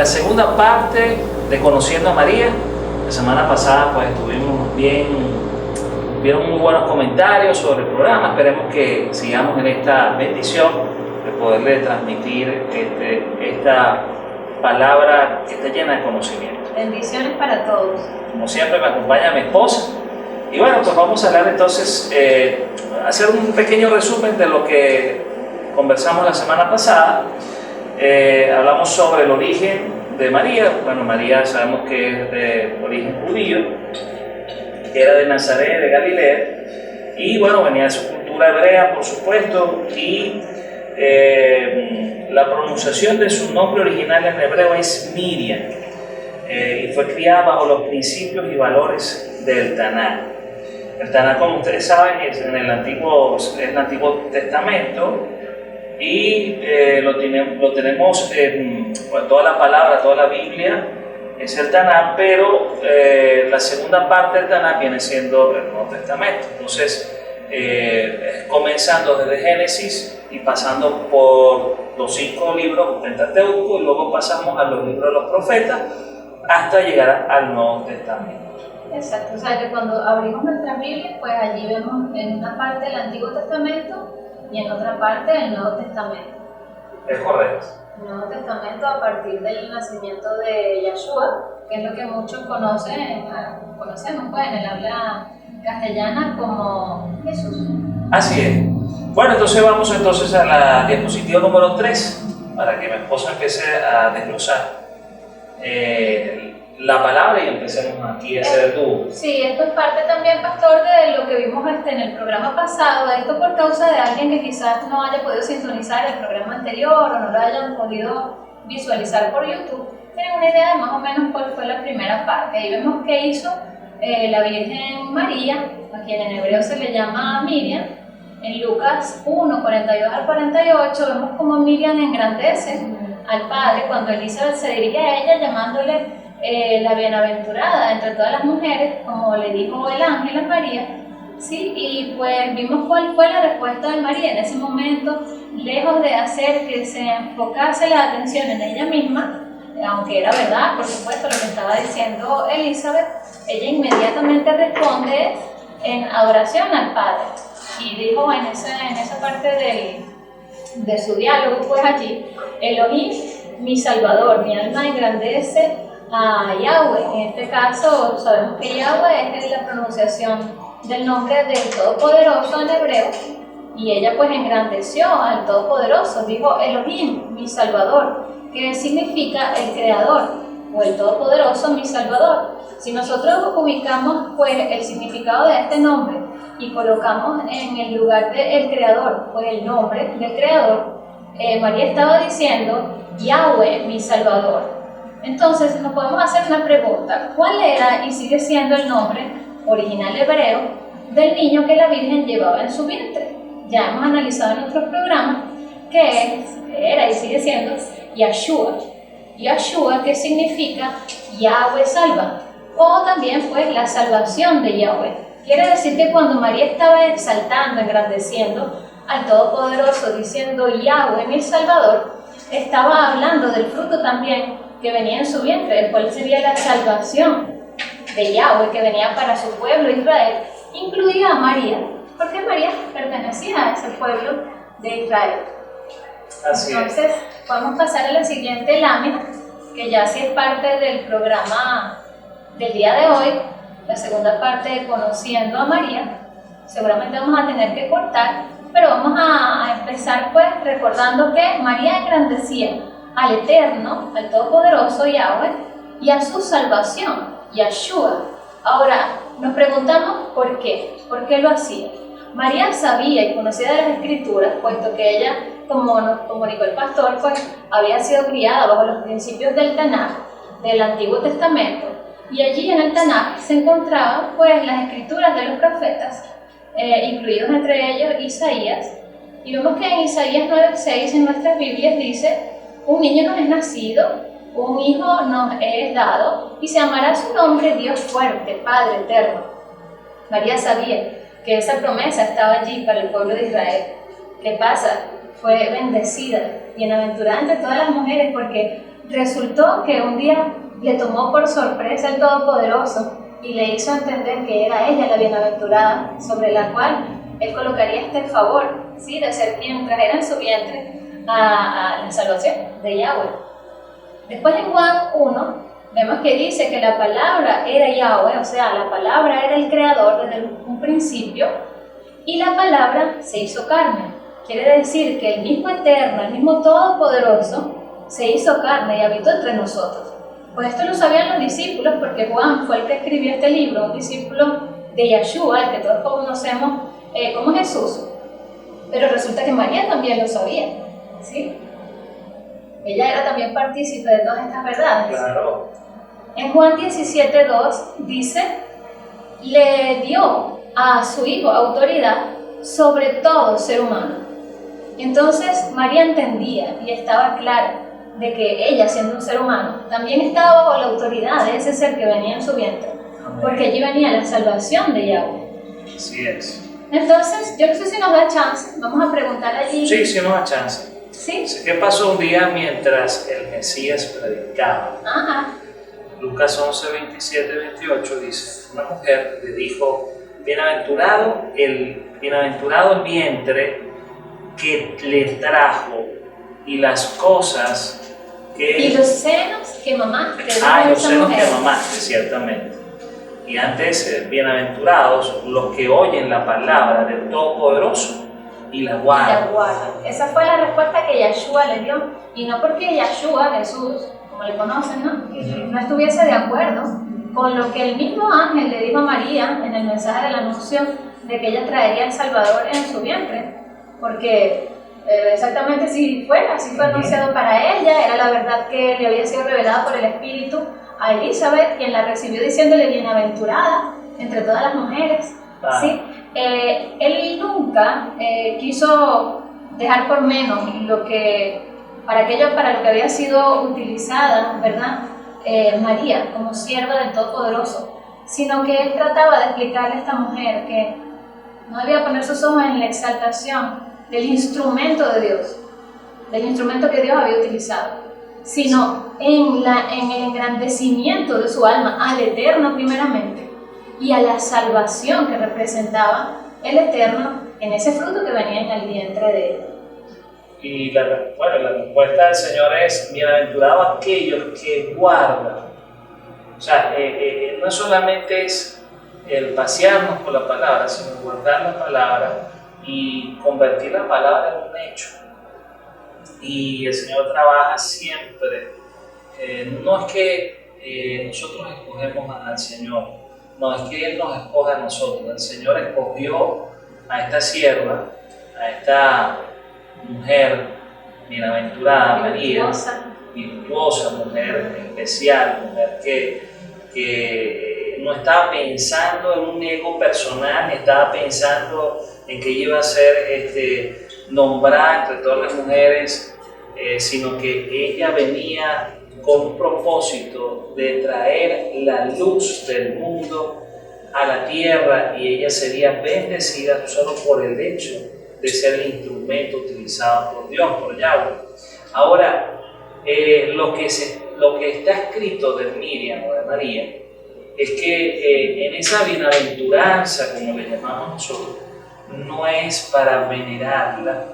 la segunda parte de Conociendo a María. La semana pasada pues vieron muy buenos comentarios sobre el programa. Esperemos que sigamos en esta bendición de poderle transmitir esta palabra que está llena de conocimiento. Bendiciones para todos. Como siempre me acompaña mi esposa. Y bueno, pues vamos a hablar entonces, hacer un pequeño resumen de lo que conversamos la semana pasada. Hablamos sobre el origen de María. Bueno, María sabemos que es de origen judío, que era de Nazaret, de Galilea, y bueno, venía de su cultura hebrea, por supuesto, y la pronunciación de su nombre original en hebreo es Miriam, y fue criada bajo los principios y valores del Tanaj. El Tanaj, como ustedes saben, es en el Antiguo Testamento, y lo tenemos en toda la palabra, toda la Biblia es el Tanaj, pero la segunda parte del Tanaj viene siendo el Nuevo Testamento. Entonces, comenzando desde Génesis y pasando por los 5 libros del Pentateuco, y luego pasamos a los libros de los profetas hasta llegar al Nuevo Testamento. Exacto, o sea que cuando abrimos nuestra Biblia, pues allí vemos en una parte el Antiguo Testamento y en otra parte el Nuevo Testamento. Es correcto. El Nuevo Testamento a partir del nacimiento de Yeshua, que es lo que muchos conocemos pues, en el habla castellana como Jesús. Así es. Bueno, entonces vamos a la diapositiva número 3 para que mi esposa empiece a desglosar la palabra y empecemos aquí a hacer el tubo. Sí, esto es parte también, pastor, de lo que vimos en el programa pasado. Esto por causa de alguien que quizás no haya podido sintonizar el programa anterior o no lo hayan podido visualizar por YouTube. Tienen una idea de más o menos cuál fue la primera parte. Ahí vemos que hizo la Virgen María, a quien en hebreo se le llama Miriam. En Lucas 1, 42 al 48 vemos cómo Miriam engrandece al Padre cuando Elizabeth se dirige a ella llamándole la bienaventurada entre todas las mujeres, como le dijo el ángel a María, ¿sí? Y pues vimos cuál fue la respuesta de María en ese momento. Lejos de hacer que se enfocase la atención en ella misma, aunque era verdad, por supuesto, lo que estaba diciendo Elizabeth, ella inmediatamente responde en adoración al Padre. Y dijo en esa parte de su diálogo, pues allí, Elohim, mi Salvador, mi alma engrandece a Yahweh. En este caso sabemos que Yahweh es la pronunciación del nombre del Todopoderoso en hebreo, y ella pues engrandeció al Todopoderoso, dijo Elohim, mi Salvador, que significa el Creador o el Todopoderoso, mi Salvador. Si nosotros ubicamos pues el significado de este nombre y colocamos en el lugar del Creador pues el nombre del Creador, María estaba diciendo Yahweh, mi Salvador. Entonces nos podemos hacer una pregunta: ¿cuál era y sigue siendo el nombre original hebreo del niño que la Virgen llevaba en su vientre? Ya hemos analizado en otros programas que era y sigue siendo Yeshua. Yeshua, que significa Yahweh salva, o también pues la salvación de Yahweh. Quiere decir que cuando María estaba exaltando, engrandeciendo al Todopoderoso, diciendo Yahweh mi Salvador, estaba hablando del fruto también que venía en su vientre, el cual sería la salvación de Yahweh que venía para su pueblo Israel, incluida a María, porque María pertenecía a ese pueblo de Israel. Así Entonces, es. podemos pasar a la siguiente lámina, que ya sí es parte del programa del día de hoy, la segunda parte de Conociendo a María. Seguramente vamos a tener que cortar, pero vamos a empezar pues recordando que María engrandecía al Eterno, al Todopoderoso Yahweh, y a su salvación, Yeshua. Ahora, nos preguntamos por qué lo hacía. María sabía y conocía de las Escrituras, puesto que ella, como nos comunicó el pastor, pues había sido criada bajo los principios del Tanaj, del Antiguo Testamento, y allí en el Tanaj se encontraban pues las Escrituras de los profetas, incluidos entre ellos Isaías, y vemos que en Isaías 9:6 en nuestras Biblias dice: un niño nos es nacido, un hijo nos es dado, y se llamará su nombre Dios fuerte, Padre eterno. María sabía que esa promesa estaba allí para el pueblo de Israel. ¿Qué pasa? Fue bendecida, bienaventurada entre todas las mujeres, porque resultó que un día le tomó por sorpresa el Todopoderoso y le hizo entender que era ella la bienaventurada, sobre la cual él colocaría este favor, ¿sí?, de ser quien trajera en su vientre a la salvación de Yahweh. Después en Juan 1 vemos que dice que la palabra era Yahweh, o sea, la palabra era el creador desde un principio, y la palabra se hizo carne. Quiere decir que el mismo Eterno, el mismo Todopoderoso, se hizo carne y habitó entre nosotros. Pues esto lo sabían los discípulos porque Juan fue el que escribió este libro, un discípulo de Yeshua, el que todos conocemos como Jesús. Pero resulta que María también lo sabía, ¿sí? Ella era también partícipe de todas estas verdades. Claro. En Juan 17:2 dice, le dio a su hijo autoridad sobre todo ser humano. Entonces María entendía y estaba clara de que ella, siendo un ser humano, también estaba bajo la autoridad de ese ser que venía en su vientre, porque allí venía la salvación de Yahweh. Así es. Entonces, yo no sé si nos da chance, vamos a preguntar allí. Sí, sí nos da chance. ¿Sí? ¿Qué pasó un día mientras el Mesías predicaba? Ajá. Lucas 11, 27, 28 dice, una mujer le dijo, bienaventurado el vientre que le trajo y las cosas que... Y los senos que mamaste. Los senos que mamaste, ciertamente. Y antes, bienaventurados los que oyen la palabra del Todopoderoso y la guardan. Esa fue la respuesta que Yeshua le dio. Y no porque Yeshua, Jesús, como le conocen, no estuviese de acuerdo con lo que el mismo ángel le dijo a María en el mensaje del anuncio de que ella traería el Salvador en su vientre. Porque exactamente así fue anunciado para ella, era la verdad que le había sido revelada por el Espíritu a Elizabeth, quien la recibió diciéndole bienaventurada entre todas las mujeres. ¿Sí? Él nunca quiso dejar por menos para lo que había sido utilizada, ¿verdad? María como sierva del Todopoderoso, sino que él trataba de explicarle a esta mujer que no debía poner sus ojos en la exaltación del instrumento de Dios, del instrumento que Dios había utilizado, sino en el engrandecimiento de su alma al Eterno primeramente y a la salvación que representaba el Eterno en ese fruto que venía en el vientre de él. Y la respuesta del Señor es, bienaventurados aquellos que guardan. O sea, no solamente es el pasearnos por la palabra, sino guardar la palabra y convertir la palabra en un hecho. Y el Señor trabaja siempre. No es que nosotros escogemos al Señor, no es que Él nos escoge a nosotros. El Señor escogió a esta sierva, a esta mujer bienaventurada, María, virtuosa, mujer especial, mujer que no estaba pensando en un ego personal, ni estaba pensando en que ella iba a ser nombrada entre todas las mujeres, sino que ella venía con un propósito de traer la luz del mundo a la tierra, y ella sería bendecida solo por el hecho de ser el instrumento utilizado por Dios, por Yahweh. Ahora, lo que está escrito de Miriam o de María es que en esa bienaventuranza, como le llamamos nosotros, no es para venerarla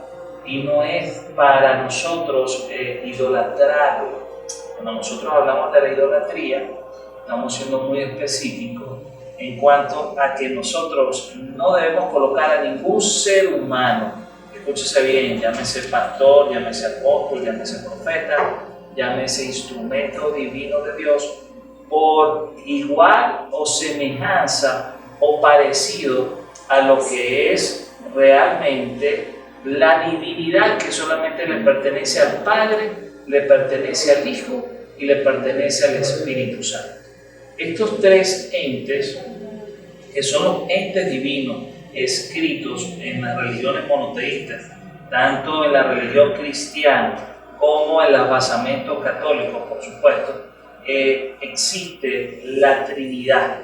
y no es para nosotros idolatrarla. Cuando nosotros hablamos de la idolatría, estamos siendo muy específicos en cuanto a que nosotros no debemos colocar a ningún ser humano, escúchese bien, llámese pastor, llámese apóstol, llámese profeta, llámese instrumento divino de Dios, por igual o semejanza o parecido a lo que es realmente la divinidad que solamente le pertenece al Padre, le pertenece al Hijo y le pertenece al Espíritu Santo. Estos tres entes, que son los entes divinos escritos en las religiones monoteístas, tanto en la religión cristiana como en los basamentos católicos, por supuesto, existe la Trinidad,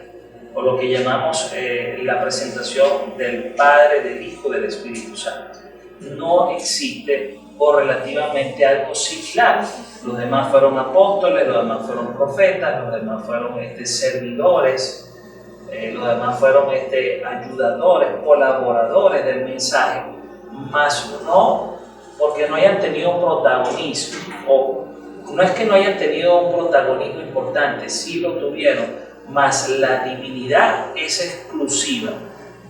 o lo que llamamos la presentación del Padre, del Hijo y del Espíritu Santo. No existe o relativamente algo similar. Los demás fueron apóstoles, los demás fueron profetas, los demás fueron servidores, los demás fueron ayudadores, colaboradores del mensaje, mas no porque no hayan tenido protagonismo, o no es que no hayan tenido un protagonismo importante, sí lo tuvieron, mas la divinidad es exclusiva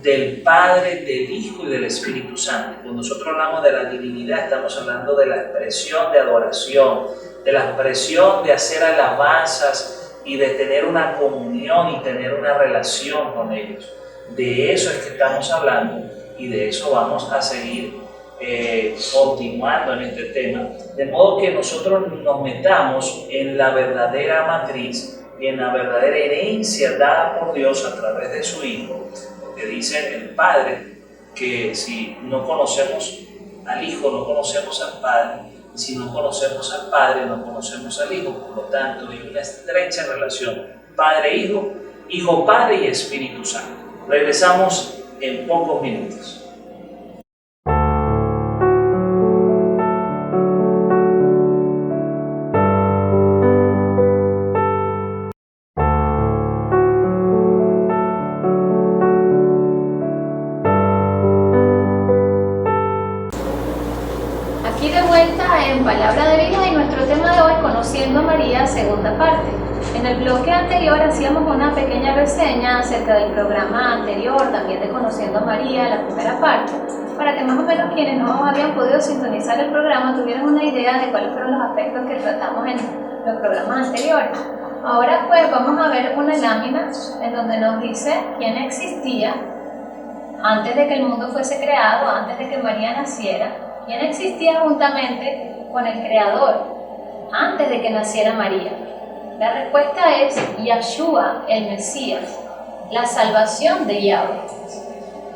del Padre, del Hijo y del Espíritu Santo. Cuando nosotros hablamos de la divinidad, estamos hablando de la expresión de adoración, de la expresión de hacer alabanzas y de tener una comunión y tener una relación con ellos. De eso es que estamos hablando y de eso vamos a seguir continuando en este tema, de modo que nosotros nos metamos en la verdadera matriz y en la verdadera herencia dada por Dios a través de su Hijo, porque dice el Padre que si no conocemos al Hijo, no conocemos al Padre, y si no conocemos al Padre, no conocemos al Hijo. Por lo tanto, hay una estrecha relación Padre-Hijo, Hijo-Padre y Espíritu Santo. Regresamos en pocos minutos. Palabra de vida y nuestro tema de hoy, Conociendo a María, segunda parte. En el bloque anterior hacíamos una pequeña reseña acerca del programa anterior, también de Conociendo a María, la primera parte, para que más o menos quienes no habían podido sintonizar el programa tuvieran una idea de cuáles fueron los aspectos que tratamos en los programas anteriores. Ahora pues vamos a ver una lámina en donde nos dice quién existía antes de que el mundo fuese creado, antes de que María naciera, quién existía juntamente con el Creador antes de que naciera María. La respuesta es Yahshua, el Mesías, la salvación de Yahweh.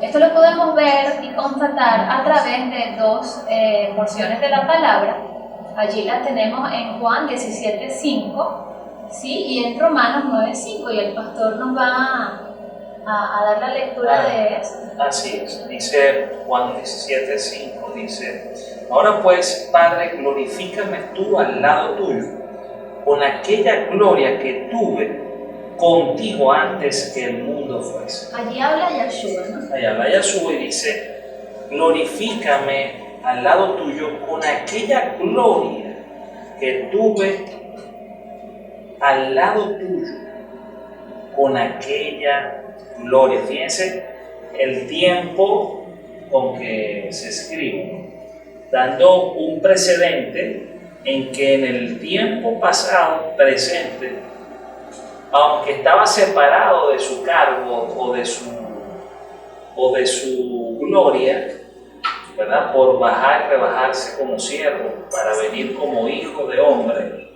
Esto lo podemos ver y constatar a través de dos porciones de la palabra. Allí la tenemos en Juan 17:5, ¿sí? Y en Romanos 9:5, y el pastor nos va a dar la lectura de esto. Así es, dice Juan 17:5, dice: ahora pues, Padre, glorifícame tú al lado tuyo, con aquella gloria que tuve contigo antes que el mundo fuese. Allí habla Yahshua, ¿no? Allí habla Yahshua y dice: glorifícame al lado tuyo con aquella gloria que tuve al lado tuyo, con aquella gloria. Fíjense el tiempo con que se escribe, dando un precedente en que en el tiempo pasado, presente, aunque estaba separado de su cargo o de su gloria, ¿verdad? Por bajar y rebajarse como siervo para venir como hijo de hombre,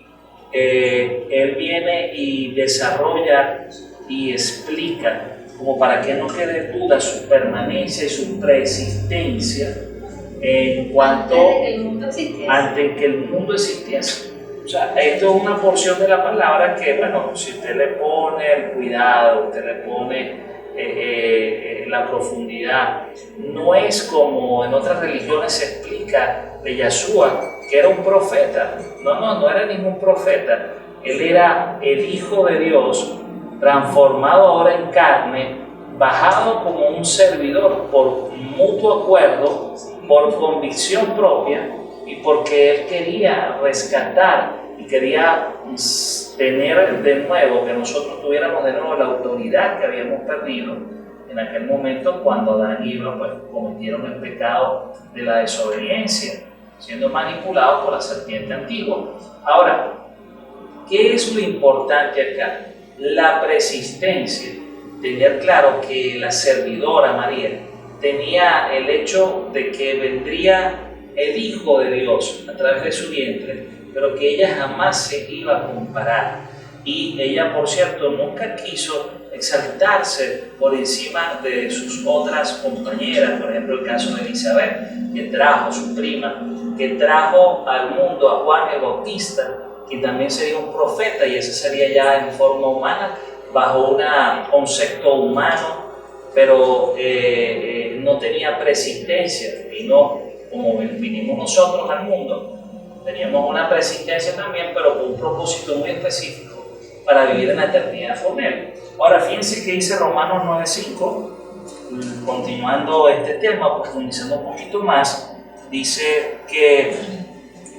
él viene y desarrolla y explica, como para que no quede duda, su permanencia y su preexistencia en cuanto antes que el mundo existiese. O sea, esto es una porción de la palabra que, bueno, si usted le pone el cuidado, usted le pone la profundidad, no es como en otras religiones se explica de Yahshua, que era un profeta. No era ningún profeta. Él era el Hijo de Dios, transformado ahora en carne, bajado como un servidor por mutuo acuerdo, por convicción propia y porque él quería rescatar y quería tener de nuevo, que nosotros tuviéramos de nuevo la autoridad que habíamos perdido en aquel momento cuando Adán y Eva pues, cometieron el pecado de la desobediencia, siendo manipulados por la serpiente antigua. Ahora, ¿qué es lo importante acá? La persistencia, tener claro que la servidora María tenía el hecho de que vendría el Hijo de Dios a través de su vientre, pero que ella jamás se iba a comparar. Y ella, por cierto, nunca quiso exaltarse por encima de sus otras compañeras, por ejemplo el caso de Elizabeth, que trajo su prima, que trajo al mundo a Juan el Bautista, que también sería un profeta, y ese sería ya en forma humana, bajo un concepto humano, pero no tenía persistencia, vino como vinimos nosotros al mundo, teníamos una preexistencia también, pero con un propósito muy específico para vivir en la eternidad con Él. Ahora, fíjense que dice Romanos 9:5, continuando este tema, profundizando un poquito más, dice que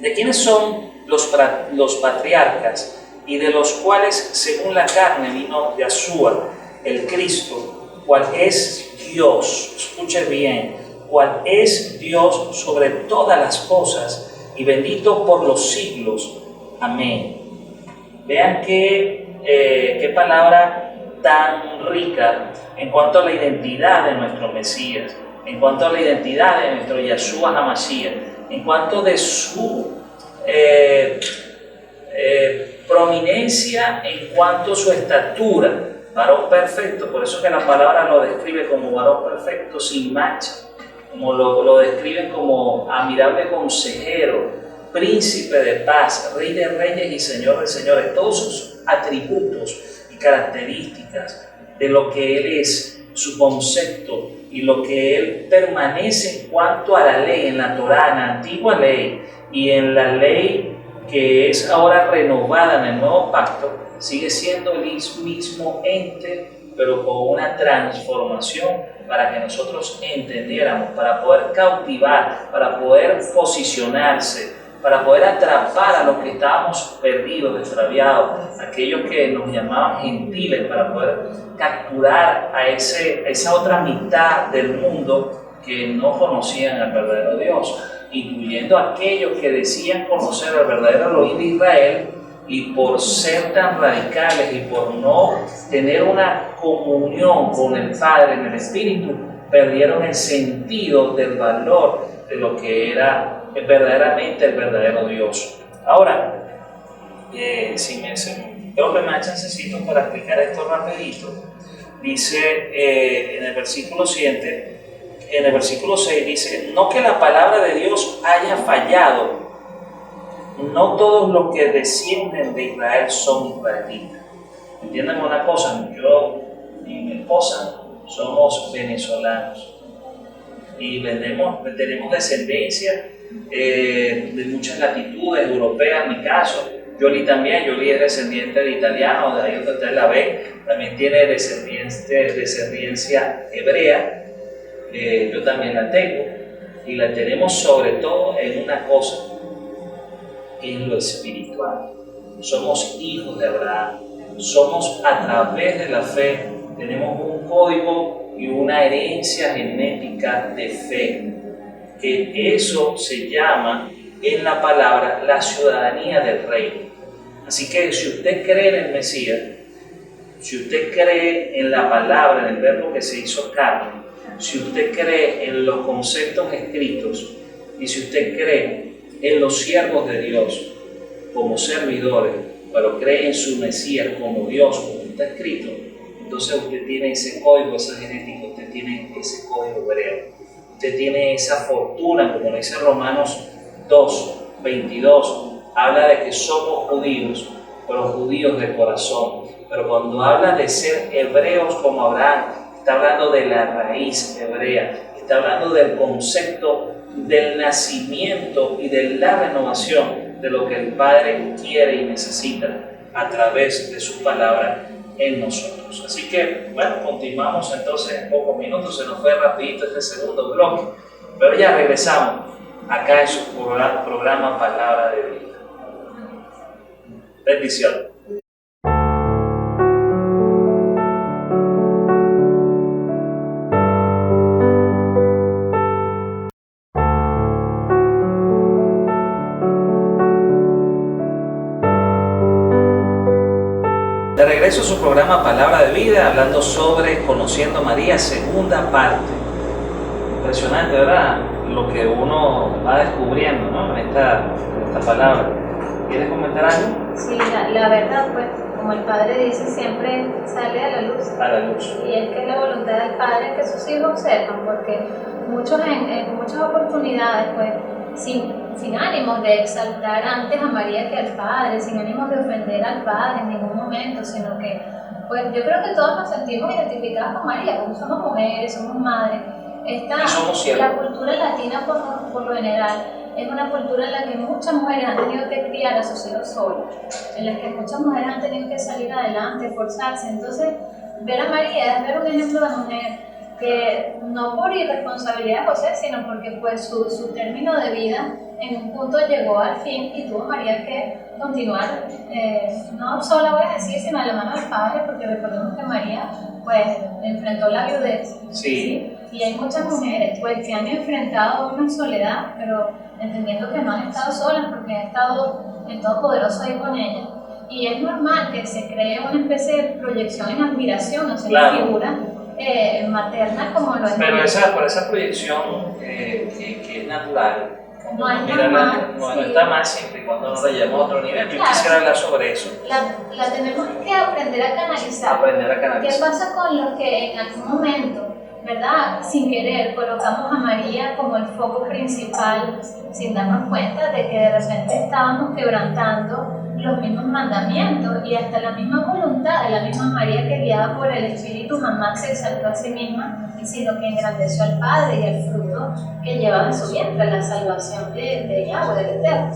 de quiénes son los patriarcas y de los cuales según la carne vino Yahshua, el Cristo, cual es Dios, escuche bien, cual es Dios sobre todas las cosas y bendito por los siglos. Amén. Vean qué palabra tan rica en cuanto a la identidad de nuestro Mesías, en cuanto a la identidad de nuestro Yahshua HaMashiach, en cuanto de su prominencia, en cuanto a su estatura, varón perfecto. Por eso que la palabra lo describe como varón perfecto sin mancha, como lo describen como admirable consejero, príncipe de paz, rey de reyes y señor de señores. Todos sus atributos y características de lo que Él es, su concepto y lo que Él permanece en cuanto a la ley, en la Torá, en la antigua ley y en la ley que es ahora renovada en el nuevo pacto, sigue siendo el mismo ente, pero con una transformación para que nosotros entendiéramos, para poder cautivar, para poder posicionarse, para poder atrapar a los que estábamos perdidos, extraviados, aquellos que nos llamaban gentiles, para poder capturar a esa otra mitad del mundo que no conocían al verdadero Dios, incluyendo a aquellos que decían conocer al verdadero Elohim de Israel, y por ser tan radicales y por no tener una comunión con el Padre en el Espíritu, perdieron el sentido del valor de lo que era verdaderamente el verdadero Dios. Ahora, si creo que me da chancecito para explicar esto rapidito. Dice en el versículo siguiente, en el versículo 6 dice: no que la palabra de Dios haya fallado, no todos los que descienden de Israel son israelitas. Entiéndanme una cosa, yo y mi esposa somos venezolanos y tenemos descendencia de muchas latitudes europeas. En mi caso, Yoli también, Yoli es descendiente de italiano, de ahí donde ustedes la ven, también tiene descendencia hebrea, yo también la tengo, y la tenemos sobre todo en una cosa, en lo espiritual. Somos hijos de Abraham, somos a través de la fe, tenemos un código y una herencia genética de fe, que eso se llama en la palabra la ciudadanía del reino. Así que si usted cree en el Mesías, si usted cree en la palabra, en el verbo que se hizo carne, si usted cree en los conceptos escritos y si usted cree en los siervos de Dios como servidores, pero cree en su Mesías como Dios, como está escrito, entonces usted tiene ese código, esa genética, usted tiene ese código hebreo, usted tiene esa fortuna, como lo dice Romanos 2:22, habla de que somos judíos, pero judíos de corazón. Pero cuando habla de ser hebreos como Abraham, está hablando de la raíz hebrea, está hablando del concepto del nacimiento y de la renovación de lo que el Padre quiere y necesita a través de su palabra en nosotros. Así que, bueno, continuamos entonces en pocos minutos, se nos fue rapidito este segundo bloque, pero ya regresamos acá en su programa Palabra de Vida. Bendición. De regreso a su programa Palabra de Vida, hablando sobre Conociendo a María, segunda parte. Impresionante, ¿verdad? Lo que uno va descubriendo, ¿no? en esta palabra. ¿Quieres comentar algo? Sí, la verdad, pues, como el Padre dice, siempre sale a la luz. A la luz. Y es que es la voluntad del Padre que sus hijos sepan, porque muchos en muchas oportunidades, pues, sin ánimos de exaltar antes a María que al Padre, sin ánimos de ofender al Padre en ningún momento, sino que, pues, yo creo que todos nos sentimos identificados con María, porque somos mujeres, somos madres, Y somos siervos. La cultura latina por lo general es una cultura en la que muchas mujeres han tenido que criar a sus hijos solas, en la que muchas mujeres han tenido que salir adelante, esforzarse. Entonces, ver a María es ver un ejemplo de mujer que no por irresponsabilidad de José, sino porque pues su término de vida en un punto llegó al fin y tuvo María que continuar, no sola voy a decir, sino de la mano del Padre, porque recordemos que María pues enfrentó la viudez. Sí. Y hay muchas mujeres pues que han enfrentado una soledad, pero entendiendo que no han estado solas porque ha estado el Todopoderoso ahí con ellas. Y es normal que se cree una especie de proyección en admiración hacia la figura materna como lo es. Pero por esa proyección que es natural, no está mal, no está mal siempre y cuando nos la llevamos a otro nivel. Yo quisiera hablar sobre eso. La tenemos que aprender a canalizar. ¿Qué pasa con los que en algún momento, verdad, sin querer, colocamos a María como el foco principal, sin darnos cuenta de que de repente estábamos quebrantando los mismos mandamientos y hasta la misma voluntad de la misma María que guiada por el Espíritu jamás se exaltó a sí misma, sino que engrandeció al Padre y el fruto que llevaba en su vientre, la salvación de Yahweh, del Eterno?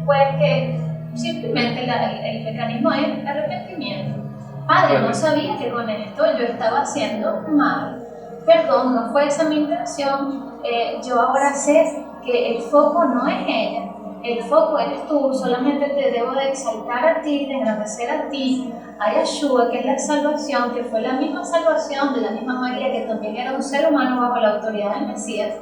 Pues que simplemente el mecanismo es arrepentimiento. Padre, no sabía que con esto yo estaba haciendo mal. Perdón, no fue esa mi intención. Yo ahora sé que el foco no es ella. El foco eres tú, solamente te debo de exaltar a ti, de engrandecer a ti, a Yeshua, que es la salvación, que fue la misma salvación de la misma María, que también era un ser humano bajo la autoridad del Mesías.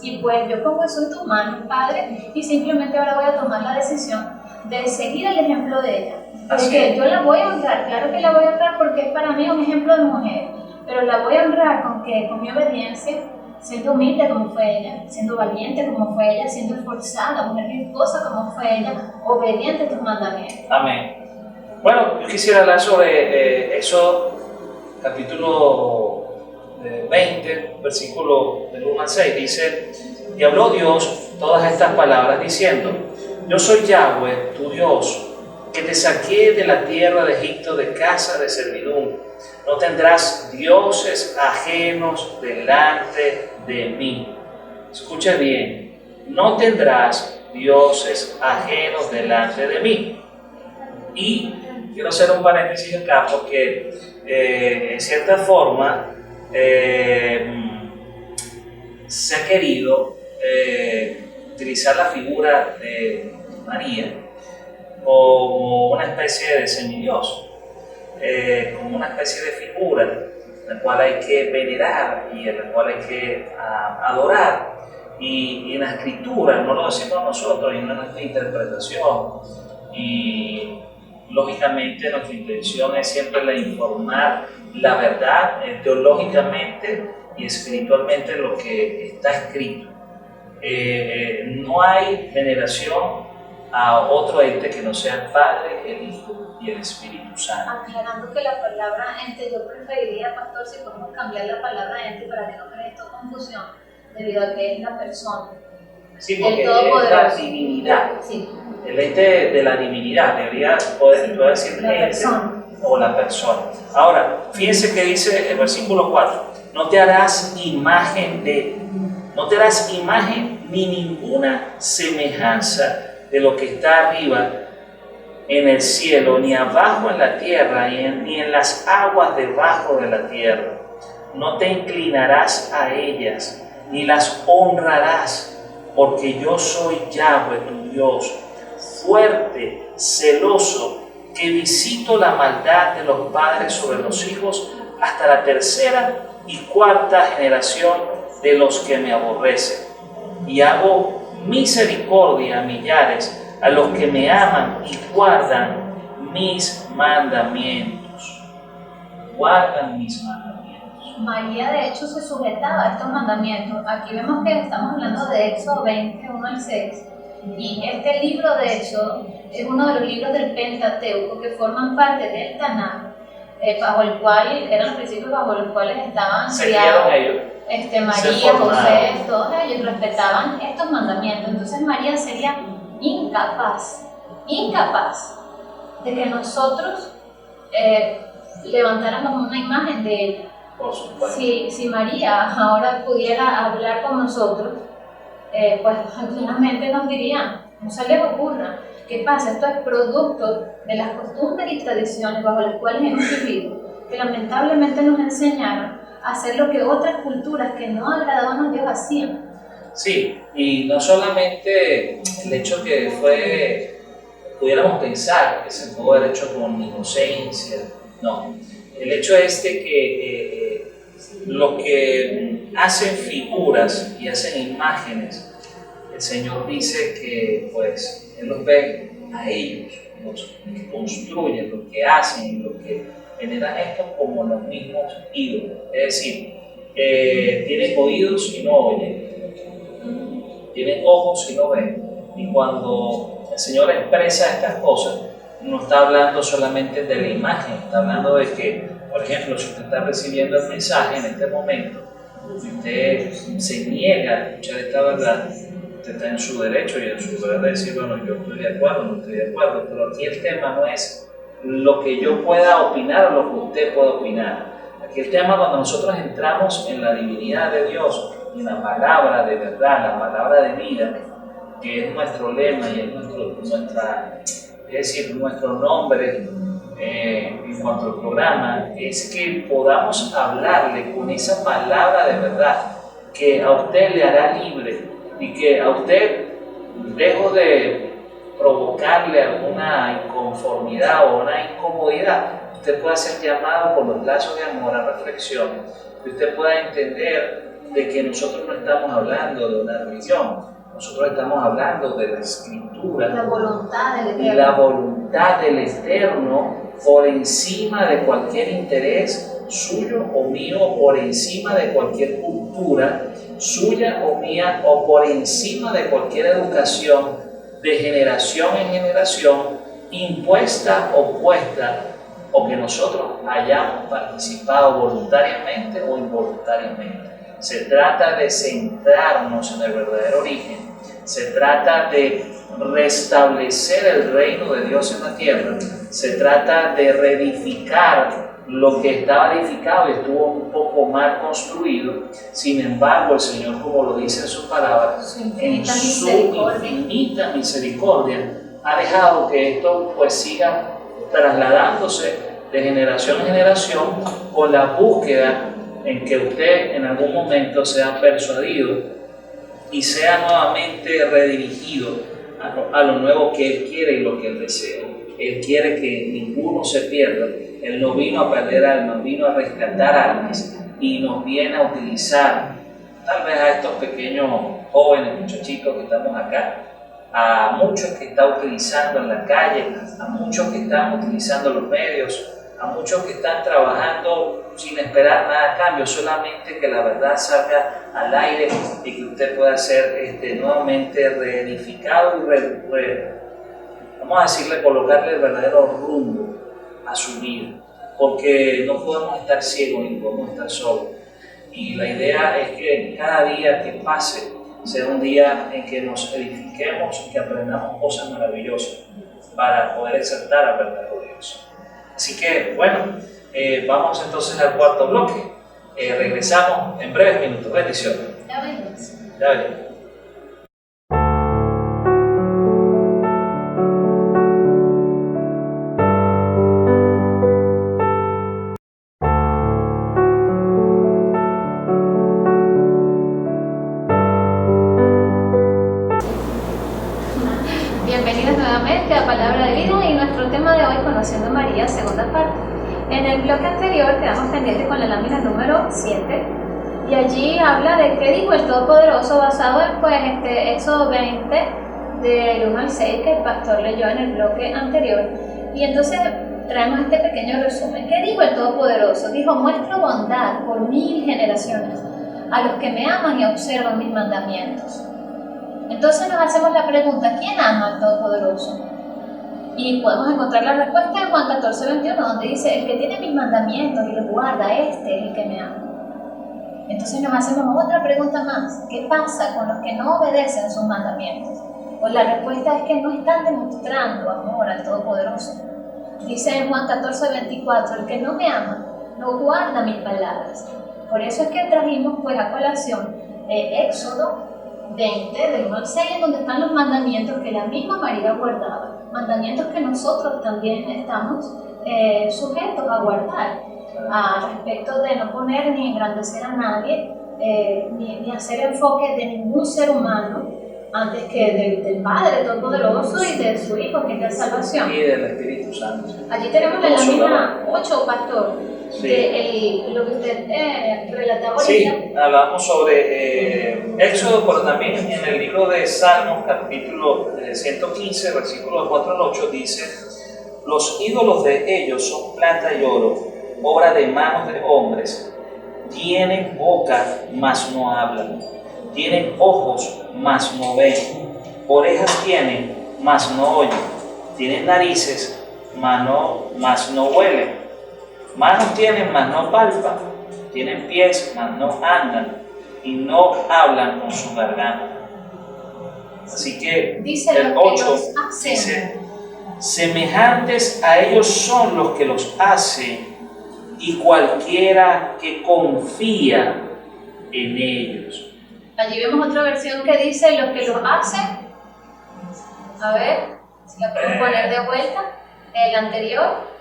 Y pues yo pongo eso en tus manos, Padre, y simplemente ahora voy a tomar la decisión de seguir el ejemplo de ella. Porque yo la voy a honrar, claro que la voy a honrar porque es para mí un ejemplo de mujer, pero la voy a honrar con mi obediencia, siendo humilde como fue ella, siendo valiente como fue ella, siendo esforzada, mujer virtuosa como fue ella, obediente a tus mandamientos. Amén. Bueno, yo quisiera hablar sobre Éxodo, capítulo 20, versículo del 1 al 6, dice: y habló Dios todas estas palabras diciendo: yo soy Yahweh, tu Dios, que te saqué de la tierra de Egipto de casa de servidumbre. No tendrás dioses ajenos delante de mí. Escucha bien, no tendrás dioses ajenos delante de mí. Y quiero hacer un paréntesis acá porque en cierta forma se ha querido utilizar la figura de María como una especie de semidios, como una especie de figura la cual hay que venerar y en la cual hay que adorar. Y en la escritura no lo decimos nosotros, y no es nuestra interpretación. Y lógicamente nuestra intención es siempre la informar la verdad teológicamente y espiritualmente lo que está escrito. No hay veneración a otro ente que no sea el Padre, el Hijo y el Espíritu Santo. Aclarando que la palabra ente, yo preferiría, pastor, si podemos cambiar la palabra ente para que no cree esto confusión, debido a que es la persona. Sí, porque es la divinidad. Sí. El ente de la divinidad, debería poder decir la ente persona. O la persona. Ahora, fíjense que dice el versículo 4: no te harás imagen ni ninguna semejanza de lo que está arriba en el cielo, ni abajo en la tierra, ni en las aguas debajo de la tierra. No te inclinarás a ellas, ni las honrarás, porque yo soy Yahweh tu Dios, fuerte, celoso, que visito la maldad de los padres sobre los hijos hasta la tercera y cuarta generación de los que me aborrecen. Y hago misericordia a millares, a los que me aman y guardan mis mandamientos. Guardan mis mandamientos. María de hecho se sujetaba a estos mandamientos. Aquí vemos que estamos hablando de Éxodo 20, 1 al 6. Y este libro de Éxodo es uno de los libros del Pentateuco que forman parte del Tanaj, bajo el cual eran los principios bajo los cuales estaban criados. María, José, todos ellos respetaban estos mandamientos. Entonces María sería incapaz de que nosotros levantáramos una imagen de ella. Por supuesto. Si María ahora pudiera hablar con nosotros, pues claramente nos diría, no se les ocurra. ¿Qué pasa? Esto es producto de las costumbres y tradiciones bajo las cuales hemos vivido, que lamentablemente nos enseñaron a hacer lo que otras culturas que no agradaban a Dios hacían. Sí, y no solamente el hecho que pudiéramos pensar que se pudo haber hecho con inocencia, no. El hecho es de que los que hacen figuras y hacen imágenes, el Señor dice que pues Él los ve a ellos, los que construyen, los que hacen, los que generan esto como los mismos ídolos. Es decir, tienen oídos y no oyen, tienen ojos y no ven. Y cuando el Señor expresa estas cosas, no está hablando solamente de la imagen, está hablando de que, por ejemplo, si usted está recibiendo el mensaje en este momento, si usted se niega a escuchar esta verdad, usted está en su derecho y en su deber de decir, bueno, yo estoy de acuerdo, no estoy de acuerdo, pero aquí el tema no es lo que yo pueda opinar o lo que usted pueda opinar. Aquí el tema, cuando nosotros entramos en la divinidad de Dios, en la palabra de verdad, la palabra de vida, que es nuestro lema y es nuestro nombre en cuanto al programa, es que podamos hablarle con esa palabra de verdad, que a usted le hará libre y que a usted, lejos de provocarle alguna inconformidad o una incomodidad, usted pueda ser llamado por los lazos de amor a reflexión, que usted pueda entender de que nosotros no estamos hablando de una religión, nosotros estamos hablando de la Escritura, la voluntad del Eterno. Y la voluntad del Eterno por encima de cualquier interés suyo o mío, por encima de cualquier cultura suya o mía, o por encima de cualquier educación de generación en generación, impuesta o puesta, o que nosotros hayamos participado voluntariamente o involuntariamente. Se trata de centrarnos en el verdadero origen, se trata de restablecer el reino de Dios en la tierra, se trata de reedificar lo que estaba edificado y estuvo un poco mal construido. Sin embargo, el Señor, como lo dice en su palabra, en su infinita misericordia, ha dejado que esto pues siga trasladándose de generación en generación con la búsqueda en que usted en algún momento sea persuadido y sea nuevamente redirigido a lo nuevo que Él quiere y lo que Él desea. Él quiere que ninguno se pierda. Él no vino a perder almas, vino a rescatar almas y nos viene a utilizar, tal vez a estos pequeños jóvenes, muchachitos que estamos acá, a muchos que está utilizando en la calle, a muchos que están utilizando los medios, a muchos que están trabajando sin esperar nada a cambio, solamente que la verdad salga al aire y que usted pueda ser nuevamente reedificado y vamos a decirle, colocarle el verdadero rumbo a su vida, porque no podemos estar ciegos ni podemos estar solos. Y la idea es que cada día que pase sea un día en que nos edifiquemos y que aprendamos cosas maravillosas para poder exaltar al verdadero Dios. Así que, bueno, vamos entonces al cuarto bloque. Regresamos en breves minutos. Bendiciones. Ya venimos. Ya venimos. Bienvenidos nuevamente a Palabra de Vida y nuestro tema de hoy, Conociendo a María, segunda parte. En el bloque anterior quedamos pendientes con la lámina número 7 y allí habla de qué dijo el Todopoderoso basado en Éxodo 20 del 1 al 6 que el pastor leyó en el bloque anterior. Y entonces traemos este pequeño resumen. ¿Qué dijo el Todopoderoso? Dijo: muestro bondad por 1000 generaciones a los que me aman y observan mis mandamientos. Entonces nos hacemos la pregunta: ¿quién ama al Todopoderoso? Y podemos encontrar la respuesta en Juan 14:21, donde dice: el que tiene mis mandamientos y los guarda, este es el que me ama. Entonces nos hacemos otra pregunta más: ¿qué pasa con los que no obedecen sus mandamientos? Pues la respuesta es que no están demostrando amor al Todopoderoso. Dice en Juan 14:24: el que no me ama, no guarda mis palabras. Por eso es que trajimos pues a colación Éxodo 20, del 1 al 6, en donde están los mandamientos que la misma María guardaba, mandamientos que nosotros también estamos sujetos a guardar, respecto de no poner ni engrandecer a nadie, ni hacer enfoque de ningún ser humano antes que del Padre Todopoderoso y de su Hijo, que es la salvación. Y del Espíritu Santo. Allí tenemos en la misma 8, pastor, Sí. lo que usted relataba ahorita. Sí, hablamos sobre Éxodo, pero también en el libro de Salmos, capítulo 115, versículos 4 al 8, dice: los ídolos de ellos son plata y oro, obra de manos de hombres. Tienen boca, mas no hablan. Tienen ojos, mas no ven. Orejas tienen, mas no oyen. Tienen narices, mas no huelen. Manos tienen, mas no palpan. Tienen pies, mas no andan. Y no hablan con su garganta. Así que dice el 8 dice: semejantes a ellos son los que los hacen, y cualquiera que confía en ellos. Allí vemos otra versión que dice: los que los hacen. A ver, si la podemos poner de vuelta. El anterior.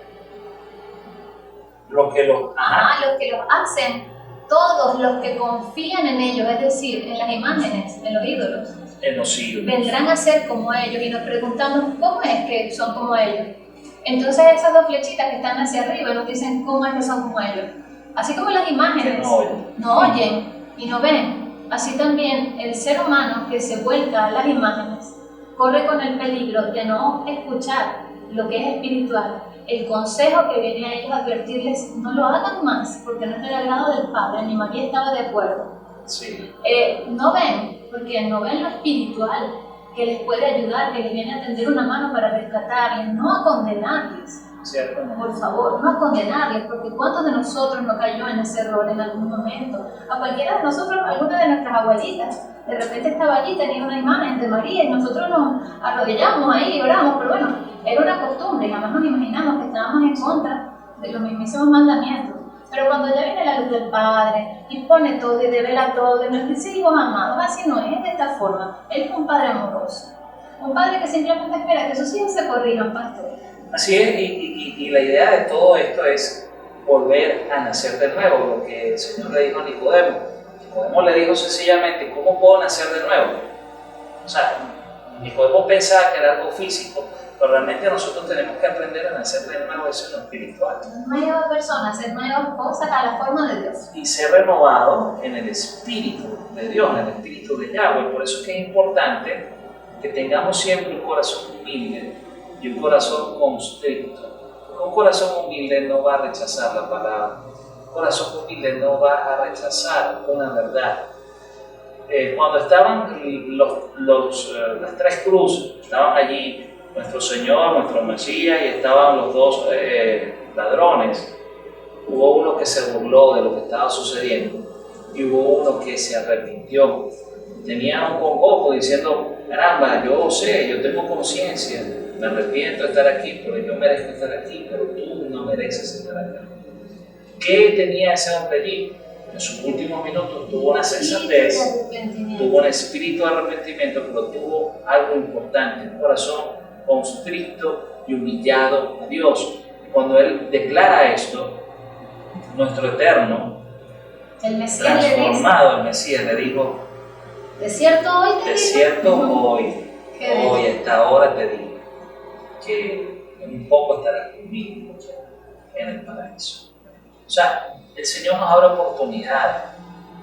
Los que los hacen, todos los que confían en ellos, es decir, en las imágenes, en los ídolos, en los ídolos, vendrán a ser como ellos, y nos preguntamos cómo es que son como ellos. Entonces esas dos flechitas que están hacia arriba nos dicen cómo es que son como ellos. Así como las imágenes no oyen y no ven, así también el ser humano que se vuelca a las imágenes corre con el peligro de no escuchar lo que es espiritual. El consejo que viene a ellos a advertirles: no lo hagan más, porque no es del agrado del Padre. Ni María estaba de acuerdo. Sí. No ven, porque no ven lo espiritual que les puede ayudar, que les viene a tender una mano para rescatarles, no a condenarles. ¿Cierto? Por favor, no a condenarles, porque ¿cuántos de nosotros no cayó en ese error en algún momento? A cualquiera de nosotros, alguna de nuestras abuelitas, de repente estaba allí, tenía una imagen de María y nosotros nos arrodillamos ahí y oramos, pero bueno, era una costumbre y jamás nos imaginamos que estábamos en contra de los mismísimos mandamientos. Pero cuando ya viene la luz del Padre y pone todo y devela todo y nos dice: hijos amados, así no es de esta forma. Él es un Padre amoroso, un Padre que simplemente espera que sus hijos se corrijan, pastor. Así es, y la idea de todo esto es volver a nacer de nuevo, lo que el Señor le dijo a Nicodemo. Nicodemo le dijo sencillamente: ¿cómo puedo nacer de nuevo? O sea, Nicodemo pensaba que era algo físico, pero realmente nosotros tenemos que aprender a nacer de nuevo, eso en lo espiritual. Nuevas personas, ser nuevas cosas a la forma de Dios. Y ser renovado en el Espíritu de Dios, en el Espíritu de Yahweh. Por eso es que es importante que tengamos siempre un corazón humilde y un corazón constricto. Porque un corazón humilde no va a rechazar la palabra. Un corazón humilde no va a rechazar una verdad. Cuando estaban las tres cruces, estaban allí nuestro Señor, nuestro Mesías, y estaban los dos ladrones. Hubo uno que se burló de lo que estaba sucediendo y hubo uno que se arrepintió. Tenía un congojo diciendo: caramba, yo sé, yo tengo conciencia, me arrepiento de estar aquí, pero yo merezco estar aquí, pero tú no mereces estar acá. ¿Qué tenía ese hombre allí? En sus últimos minutos tuvo una sensatez, tuvo un espíritu de arrepentimiento, pero tuvo algo importante: un corazón constricto y humillado a Dios. Cuando él declara esto, nuestro Eterno, el Mesías transformado, el Mesías le dijo: de cierto hoy te digo, hoy a esta hora te digo, que en un poco estarás conmigo en el paraíso. O sea, el Señor nos abre oportunidades,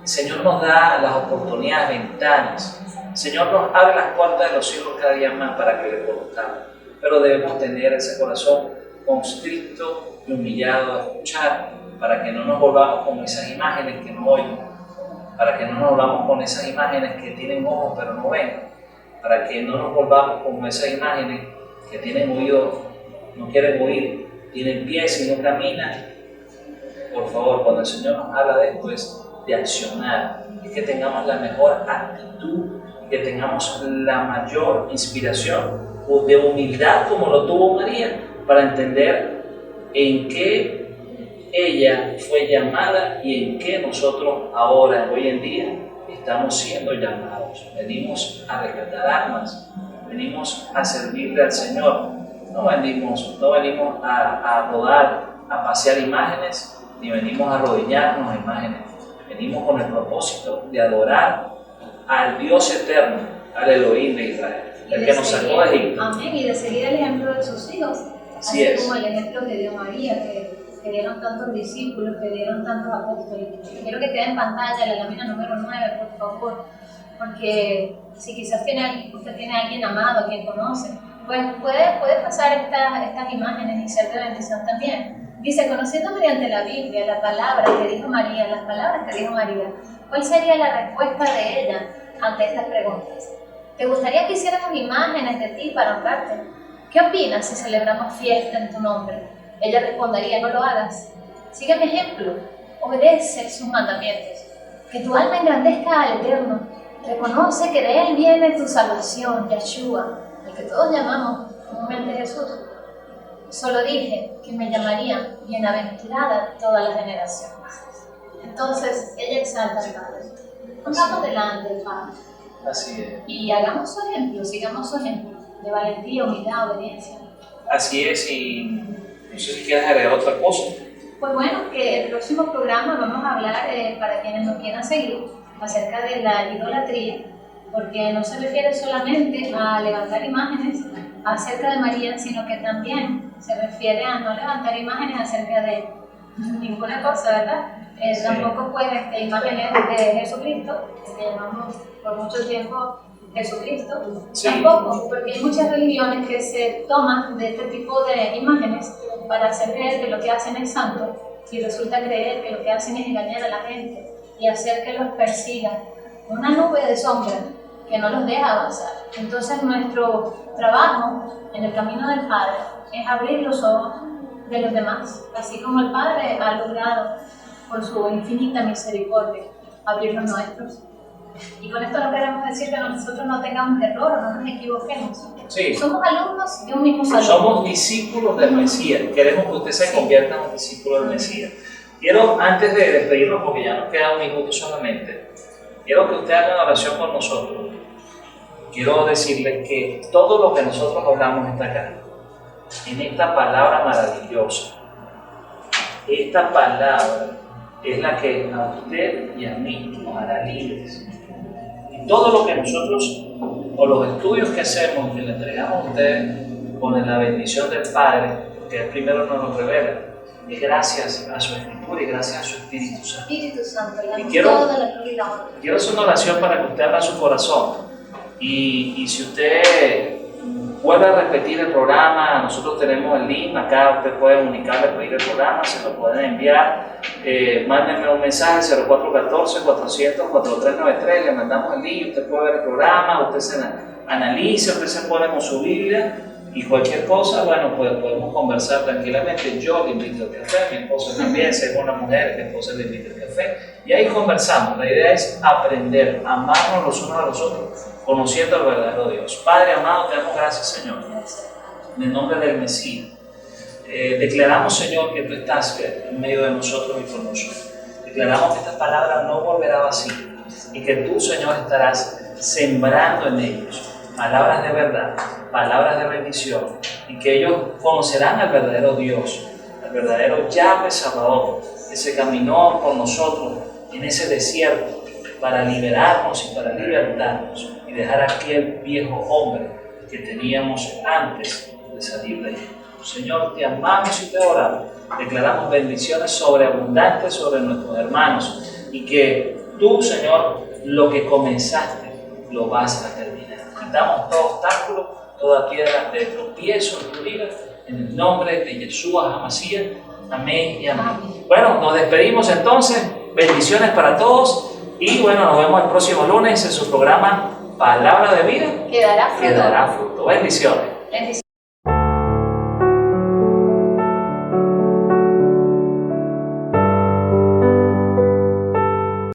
el Señor nos da las oportunidades, ventanas. El Señor nos abre las puertas de los cielos cada día más para que le conozcamos, pero debemos tener ese corazón constricto y humillado a escuchar, para que no nos volvamos con esas imágenes que no oyen, para que no nos volvamos con esas imágenes que tienen ojos pero no ven, para que no nos volvamos con esas imágenes que tienen oídos, no quieren oír, tienen pies y no caminan. Por favor, cuando el Señor nos habla de esto, es de accionar, es que tengamos la mejor actitud, que tengamos la mayor inspiración de humildad como lo tuvo María, para entender en qué ella fue llamada y en qué nosotros ahora, hoy en día, estamos siendo llamados. Venimos a rescatar almas, venimos a servirle al Señor. No venimos a rodar, a pasear imágenes, ni venimos a arrodillarnos a imágenes. Venimos con el propósito de adorar al Dios eterno, al Elohim de Israel, el que nos sacó de Egipto. Amén, y de seguir el ejemplo de sus hijos, Así así es. como el ejemplo que dio María, que dieron tantos discípulos, que dieron tantos apóstoles. Quiero que quede en pantalla la lámina número 9, por favor, porque si quizás usted tiene a alguien amado, a quien conoce, pues puede pasar estas imágenes y ser de bendición también. Dice, conociendo mediante la Biblia la palabra que dijo María, las palabras que dijo María, ¿cuál sería la respuesta de ella ante estas preguntas? ¿Te gustaría que hiciéramos imágenes de ti para honrarte? ¿Qué opinas si celebramos fiesta en tu nombre? Ella respondería, no lo hagas. Sigue mi ejemplo, obedece sus mandamientos. Que tu alma engrandezca al Eterno. Reconoce que de Él viene tu salvación, Yeshua, el que todos llamamos comúnmente Jesús. Solo dije que me llamarían bienaventurada todas las generaciones. Entonces ella exalta al Padre. Pongamos delante del Padre. Así es. Y hagamos su ejemplo, sigamos su ejemplo de valentía, humildad, obediencia. Así es, y no sé si quieres agregar otra cosa. Pues bueno, que el próximo programa vamos a hablar, para quienes nos quieran seguir, acerca de la idolatría, porque no se refiere solamente a levantar imágenes acerca de María, sino que también se refiere a no levantar imágenes acerca de ninguna cosa, ¿verdad? Sí. Tampoco pues imágenes de Jesucristo, que llamamos por mucho tiempo Jesucristo, Sí. Tampoco, porque hay muchas religiones que se toman de este tipo de imágenes para hacer creer que lo que hacen es santo, y resulta creer que lo que hacen es engañar a la gente y hacer que los persigan. Una nube de sombra que no los deja avanzar. Entonces nuestro trabajo en el camino del Padre es abrir los ojos de los demás, así como el Padre ha logrado por su infinita misericordia abrir los nuestros. Y con esto no queremos decir que nosotros no tengamos error o no nos equivoquemos. Sí. Somos alumnos de un mismo salón. Somos discípulos del Mesías. Queremos que usted se convierta en un discípulo del Mesías. Quiero, antes de despedirnos, porque ya nos queda un minuto solamente, quiero que usted haga una oración con nosotros. Quiero decirle que todo lo que nosotros hablamos está acá, en esta palabra maravillosa. Esta palabra es la que a usted y a mí nos hará libres. Y todo lo que nosotros, o los estudios que hacemos, que le entregamos a usted con la bendición del Padre, que Él primero nos lo revela, es gracias a su Escritura y gracias a su Espíritu Santo. Espíritu Santo, le Y damos quiero- toda la gloria y la honra. Quiero hacer una oración para que usted abra su corazón. Y si usted vuelve a repetir el programa, nosotros tenemos el link, acá usted puede comunicarle, pedir el programa, se lo pueden enviar. Mándenme un mensaje 0414-400-4393, le mandamos el link, usted puede ver el programa, usted se analiza, usted se pone con su Biblia y cualquier cosa, bueno, pues podemos conversar tranquilamente. Yo le invito al café, mi esposa también, si es una mujer, mi esposa le invita al café, y ahí conversamos. La idea es aprender, amarnos los unos a los otros, conociendo al verdadero Dios. Padre amado, te damos gracias, Señor, en el nombre del Mesías. Declaramos, Señor, que tú estás en medio de nosotros y con nosotros. Declaramos que esta palabra no volverá vacía y que tú, Señor, estarás sembrando en ellos palabras de verdad, palabras de bendición, y que ellos conocerán al verdadero Dios, al verdadero Yahweh Sabaoth, que se caminó por nosotros en ese desierto para liberarnos y para libertarnos y dejar aquel viejo hombre que teníamos antes de salir de Egipto. Señor, te amamos y te oramos. Declaramos bendiciones sobreabundantes sobre nuestros hermanos y que tú, Señor, lo que comenzaste lo vas a terminar. Quitamos todo obstáculo, toda piedra de tropiezo en tu vida, en el nombre de Yeshua HaMashiach. Amén y amén. Bueno, nos despedimos entonces. Bendiciones para todos y bueno, nos vemos el próximo lunes en su programa Palabra de Vida. Quedará fruto. Quedará fruto. Bendiciones. Bendiciones.